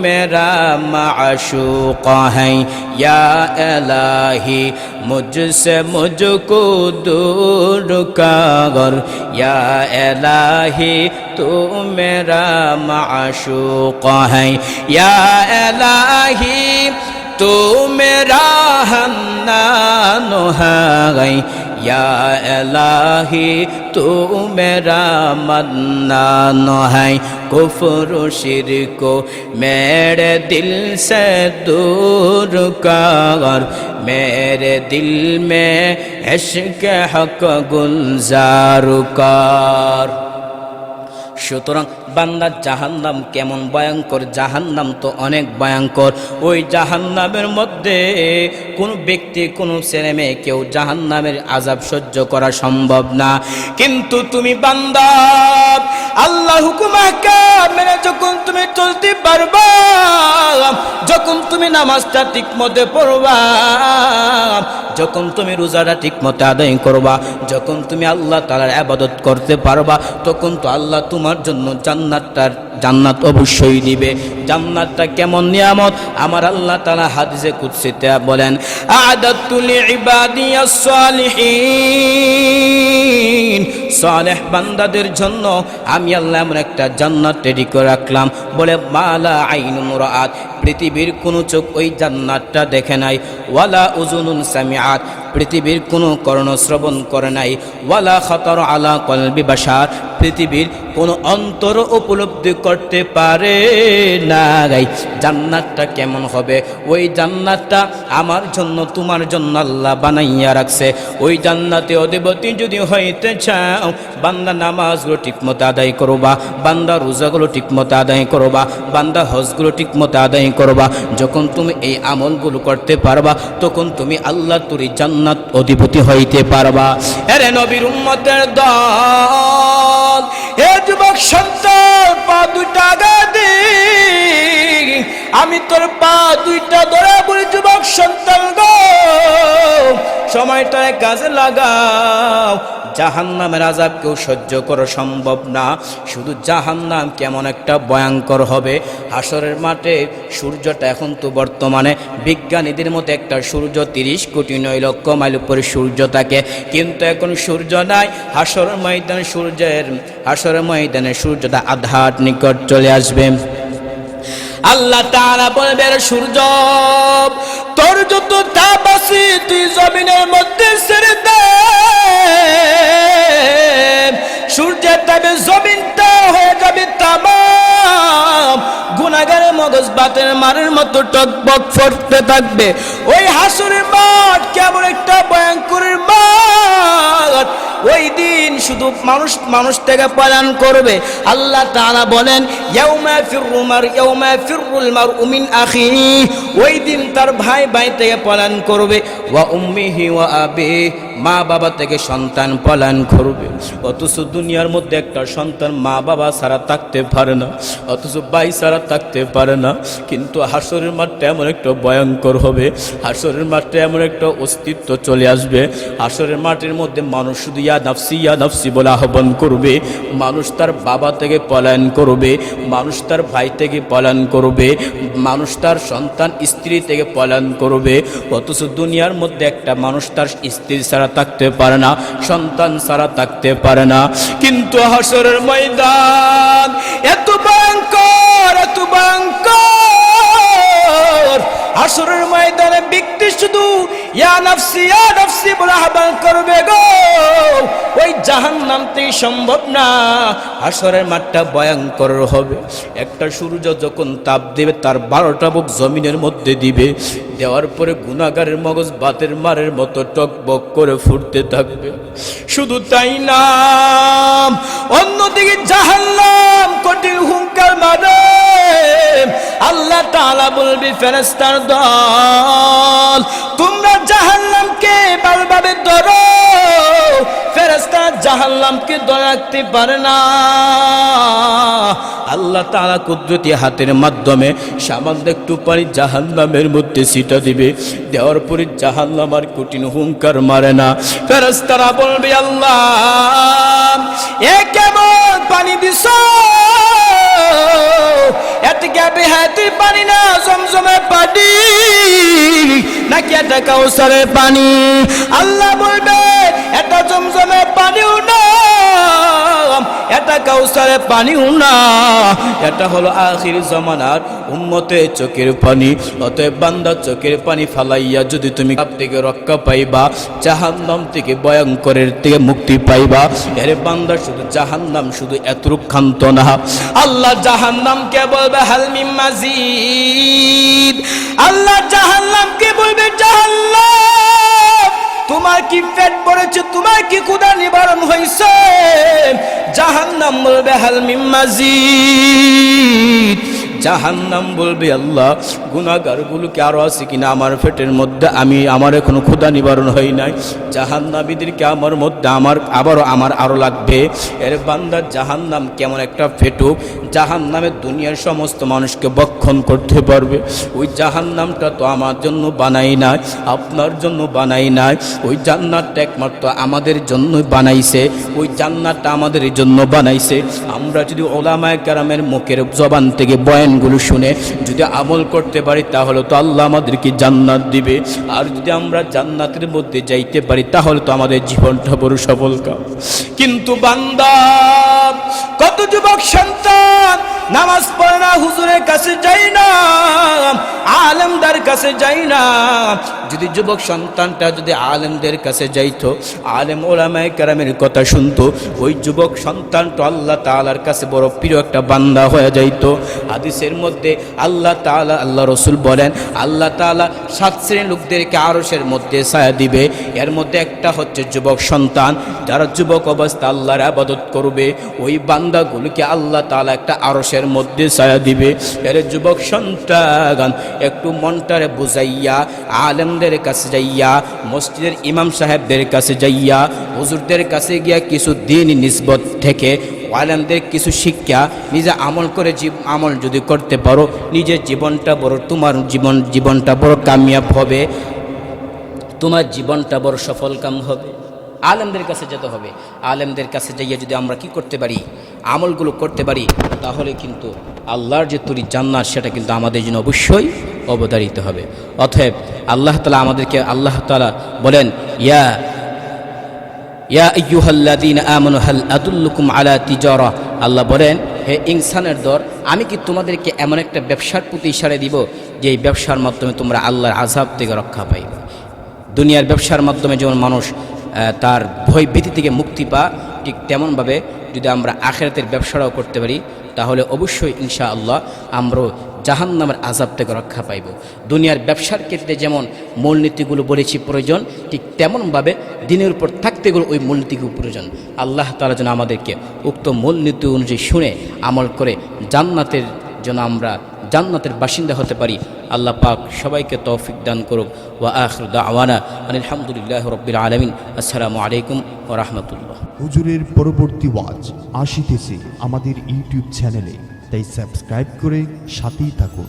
मेरा माशूक है, या इलाही मुझसे मुझको दूर कर, या इलाही तू मेरा माशूक है, या इलाही तू मेरा हन्नान है, या इलाही तू मेरा मन्नान है। कुफ्र शिर्क मेरे दिल से दूर कर, मेरे दिल में इश्क हक गुलजार कर। সুতরাং বান্দা জাহান্নাম কেমন ভয়ঙ্কর, জাহান্নাম তো অনেক ভয়ঙ্কর। ওই জাহান্নামের মধ্যে কোন ব্যক্তি, কোন ছেলে মেয়ে কেউ জাহান্নামের আযাব সহ্য করা সম্ভব না। কিন্তু তুমি বান্দা আল্লাহ হুকুম আহকাম মেনে যখন তুমি চলতে পারবা, যখন তুমি নামাজটা ঠিকমতো পড়বা, যখন তুমি রোজাটা ঠিকমতো আদায় করবা, যখন তুমি আল্লাহ তাআলার ইবাদত করতে পারবা, তখন তো আল্লাহ তোমার জন্য জান্নাতটার জান্নাত অবশ্যই দিবে। জান্নাতটা কেমন নিয়ামত আমার আল্লাহ তাআলা হাদিসে কুদসিতে বলেন, আ'দাতু লিইবাদিয়াস সালিহিন, সালেহ বান্দাদের জন্য আমি আল্লাহ এমন একটা জান্নাত রেডি করে রাখলাম। বলে মালা আইনুন রাআত, পৃথিবীর কোনো চোখ ওই জান্নাতটা দেখে নাই, ওয়ালা উযুনুন সামিআত, পৃথিবীর কোনো কর্ণ শ্রবণ করে নাই, ওয়ালা খাতার আলা কলবি বাশার, পৃথিবীর কোনো অন্তর উপলব্ধি করতে পারে না। জান্নাতটা কেমন হবে? ওই জান্নাতটা আমার জন্য তোমার জন্য আল্লাহ বানাইয়া রাখছে। ওই জান্নাতে অধিপতি যদি হইতে চাও, বান্দা নামাজগুলো ঠিকমতো আদায় করবা, বান্দা রোজাগুলো ঠিকমতো আদায় করবা, বান্দা হজগুলো ঠিকমতো আদায় করবা। যখন তুমি এই আমলগুলো করতে পারবা, তখন তুমি আল্লাহ তুরি জান্নাত অধিপতি হইতে পারবা। এরে নবীর উম্মতের দল, হে যুবক সন্তান, পা দুইটা আগা দে, আমি তোর পা দুইটা ধরে বলি, যুবক সন্তান গো, সময়টায় কাজে লাগাও। জাহান্নামের আযাব কেউ সহ্য করা সম্ভব না। শুধু জাহান্নাম কেমন একটা ভয়ঙ্কর হবে। হাসরের মাঠে সূর্যটা এখন তো বর্তমানে বিজ্ঞানীদের মতো একটা সূর্য 30 কোটি 9 লক্ষ মাইল উপরে সূর্য থাকে, কিন্তু এখন সূর্য নাই। হাসরের ময়দানে সূর্যটা আধার নিকট চলে আসবে। আল্লাহ তাআলা বলবেন, সূর্য তোর যত তাপ আছে তুই জমিনের মধ্যে ছেড়ে দে। সূর্যের তাপে জমিনটা হয়ে যাবে তামাম, গুনাহগারের মগজ বাতের মারের মতো টকবক ফুটতে থাকবে। ওই হাসরের মাঠ কেমন একটা ভয়ঙ্কর মাঠ। ওই দিন শুধু মানুষ থেকে পলায়ন করবে। আল্লাহ তাআলা বলেন, ইয়াউমা ফিরুল মারউ মিন আখিহি, ওই দিন তার ভাই থেকে পলায়ন করবে। ওয়া উম্মিহি ওয়া আবিহি, মা বাবা থেকে সন্তান পলায়ন করবে। অথচ দুনিয়ার মধ্যে একটা সন্তান মা বাবা ছাড়া থাকতে পারে না, অথচ ভাই ছাড়া থাকতে পারে না। কিন্তু হাসরের মাঠটা এমন একটা ভয়ঙ্কর হবে, হাসরের মাঠটা এমন একটা অস্তিত্ব চলে আসবে। হাসরের মাঠের মধ্যে মানুষ শুধু ইয়া নাফসি বলে আহ্বান করবে। মানুষ তার বাবা থেকে পলায়ন করবে, মানুষ তার ভাই থেকে পলায়ন করবে, মানুষ তার সন্তান স্ত্রী থেকে পলায়ন করবে। অথচ দুনিয়ার মধ্যে একটা মানুষ তার স্ত্রী ছাড়া থাকতে পারে না, সন্তান ছাড়া থাকতে পারে না। কিন্তু হাসরের ময়দান এত ভয়ঙ্কর, এত ভয়ঙ্কর। হাসরের ময়দানে ব্যক্তি শুধু ইয়া নাফসি বলে আহ্বান করবে গো। ওই জাহান্নাম থেকে সম্ভব না। হাসরের মাঠটা ভয়ঙ্কর হবে। একটা সূর্য যখন তাপ দেবে, তার 12টা মুখ জমিনের মধ্যে দিবে, দেওয়ার পরে গুনাহগারের মগজ বাতের মারের মতো টকবক করে ফুটতে থাকবে। শুধু তাই না, অন্যদিকে জাহান্নাম কঠিন হুঙ্কার মারে। আল্লাহ তাআলা বলবে, ফেরেশতার দল, তোমরা জাহান্নামকে ভালোভাবে ধরো। ফেরেশতা জাহান্নামকে ধরে রাখতে পারে না। আল্লাহ তাআলা কুদরতি হাতের মাধ্যমে সামান্য একটু পানি জাহান্নামের মধ্যে ছিটা দিবে। দেওয়ার পরে জাহান্নাম আর কঠিন হুঙ্কার মারে না। ফেরেশতারা বলবে, আল্লাহ এ কেমন পানি দিছো? এতে কি বেহাতির পানি না জমজমের পানি, নাকি এটা কাউসারের পানি? আল্লাহ বলবে, এটা জমজমের পানিও না, এটা কাউসারের পানিও না, এটা হলো আখির জামানার উম্মতের চোখের পানি। অতএব বান্দা, চোখের পানি ফালাইয়া যদি তুমি পাপ থেকে রক্ষা পাইবা, জাহান্নাম থেকে ভয়ঙ্করের থেকে মুক্তি পাইবা। এর বান্দা শুধু জাহান্নাম শুধু এতটুক ক্ষান্ত না, আল্লাহ জাহান্নামকে বলবে হাল মিন মাজিদ। আল্লাহ জাহান্নামকে বলবে, জাহান্নাম তোমার কি পেট ভরেছে, তোমার কি ক্ষুধা নিবারণ হয়েছে? জাহান্নাম বলবে হাল মিন মাজিদ। জাহান্নাম বলবে আল্লাহ গুনাহগারগুলোকে আরো আছে কিনা আমার পেটের মধ্যে, আমার এখনো ক্ষুধা নিবারণ হয় নাই, জাহান্নামীদেরকে আমার মধ্যে আমার আরো লাগবে। এর বান্দা জাহান্নাম কেমন একটা পেটুক, জাহান্নামে দুনিয়ার সমস্ত মানুষকে ভক্ষণ করতে পারবে। ওই জাহান্নামটা তো আমার জন্য বানাই নাই, আপনার জন্য বানাই নাই। ওই জান্নাতটা একমাত্র আমাদের জন্য বানাইছে, ওই জান্নাতটা আমাদের জন্য বানাইছে। আমরা যদি ওলামায়ে কেরামের মুখের জবান থেকে বয়ানগুলো শুনে যদি আমল করতে পারি তাহলে তো আল্লাহ আমাদেরকে জান্নাত দিবে। আর যদি আমরা জান্নাতের মধ্যে যাইতে পারি তাহলে তো আমাদের জীবনটা বড় সফল কাম। কিন্তু বান্দা, কত যুবক সন্তান নামাজ পড়ে না, হুজুরের কাছে যাই না, আলেমদের কাছে যাই না। যদি যুবক সন্তানটা যদি আলেমদের কাছে যাইতো, আলেম ওলামায়ে কেরামের কথা শুনতো, ওই যুবক সন্তানটা আল্লাহ তাআলার কাছে বড় প্রিয় একটা বান্দা হয়ে যাইতো। হাদিসের মধ্যে আল্লাহ তাআলা, আল্লাহ রসুল বলেন আল্লাহ তাআলা 7 শ্রেণীর লোকদেরকে আরশের মধ্যে ছায়া দিবে। এর মধ্যে একটা হচ্ছে যুবক সন্তান, যারা যুবক অবস্থা আল্লাহর ইবাদত করবে, ওই বান্দাগুলোকে আল্লাহ তাআলা একটা আরশের মধ্যে ছায়া দিবে। এর যুবক সন্তান একটু মনটারে বুঝাইয়া আলেমদের কাছে যাইয়া, মসজিদের ইমাম সাহেবদের কাছে যাইয়া, হুজুরদের কাছে গিয়া কিছু দিন নিসবত থেকে আলেমদের কিছু শিক্ষা নিজে আমল করে আমল যদি করতে পারো, নিজের জীবনটা বড়, তোমার জীবনটা বড় কামিয়াব হবে, তোমার জীবনটা বড় সফল কাম হবে। আলেমদের কাছে যেতে হবে। আলেমদের কাছে যাইয়া যদি আমরা কি করতে পারি, আমলগুলো করতে পারি, তাহলে কিন্তু আল্লাহর যে তরি জান্নাত সেটা কিন্তু আমাদের জন্য অবশ্যই অবধারিত হবে। অতএব আল্লাহ তাআলা আমাদেরকে, আল্লাহ তাআলা বলেন ইয়া আইয়ুহাল্লাযীনা আমানু হাল আদুল্লুকুম আলা তিজারা, আল্লাহ বলেন হে ইনসানের দল, আমি কি তোমাদেরকে এমন একটা ব্যবসার প্রতি ইশারা দিব যে এই ব্যবসার মাধ্যমে তোমরা আল্লাহর আযাব থেকে রক্ষা পাইবে। দুনিয়ার ব্যবসার মাধ্যমে যেমন মানুষ তার ভয় ভীতি থেকে মুক্তি পায়, ঠিক তেমনভাবে যদি আমরা আখিরাতের ব্যবসাটাও করতে পারি তাহলে অবশ্যই ইনশাআল্লাহ আমরা জাহান্নামের আযাব থেকে রক্ষা পাইব। দুনিয়ার ব্যবসার ক্ষেত্রে যেমন মূলনীতিগুলো বলেছি প্রয়োজন, ঠিক তেমনভাবে দিনের উপর থাকতে গেলে ওই মূলনীতিগুলো প্রয়োজন। আল্লাহ তাআলা যেন আমাদেরকে উক্ত মূলনীতি অনুযায়ী শুনে আমল করে জান্নাতের জন্য আমরা জান্নাতের বাসিন্দা হতে পারি। আল্লাহ পাক সবাইকে তৌফিক দান করুক। ওয়া আখিরু দাওয়ানা আনিল হামদুলিল্লাহি রাব্বিল আলামিন। আসসালামু আলাইকুম ওয়া রাহমাতুল্লাহ। হুজুরের পরবর্তী ওয়াজ আসিতেছে আমাদের ইউটিউব চ্যানেলে, তাই সাবস্ক্রাইব করে সাথেই থাকুন।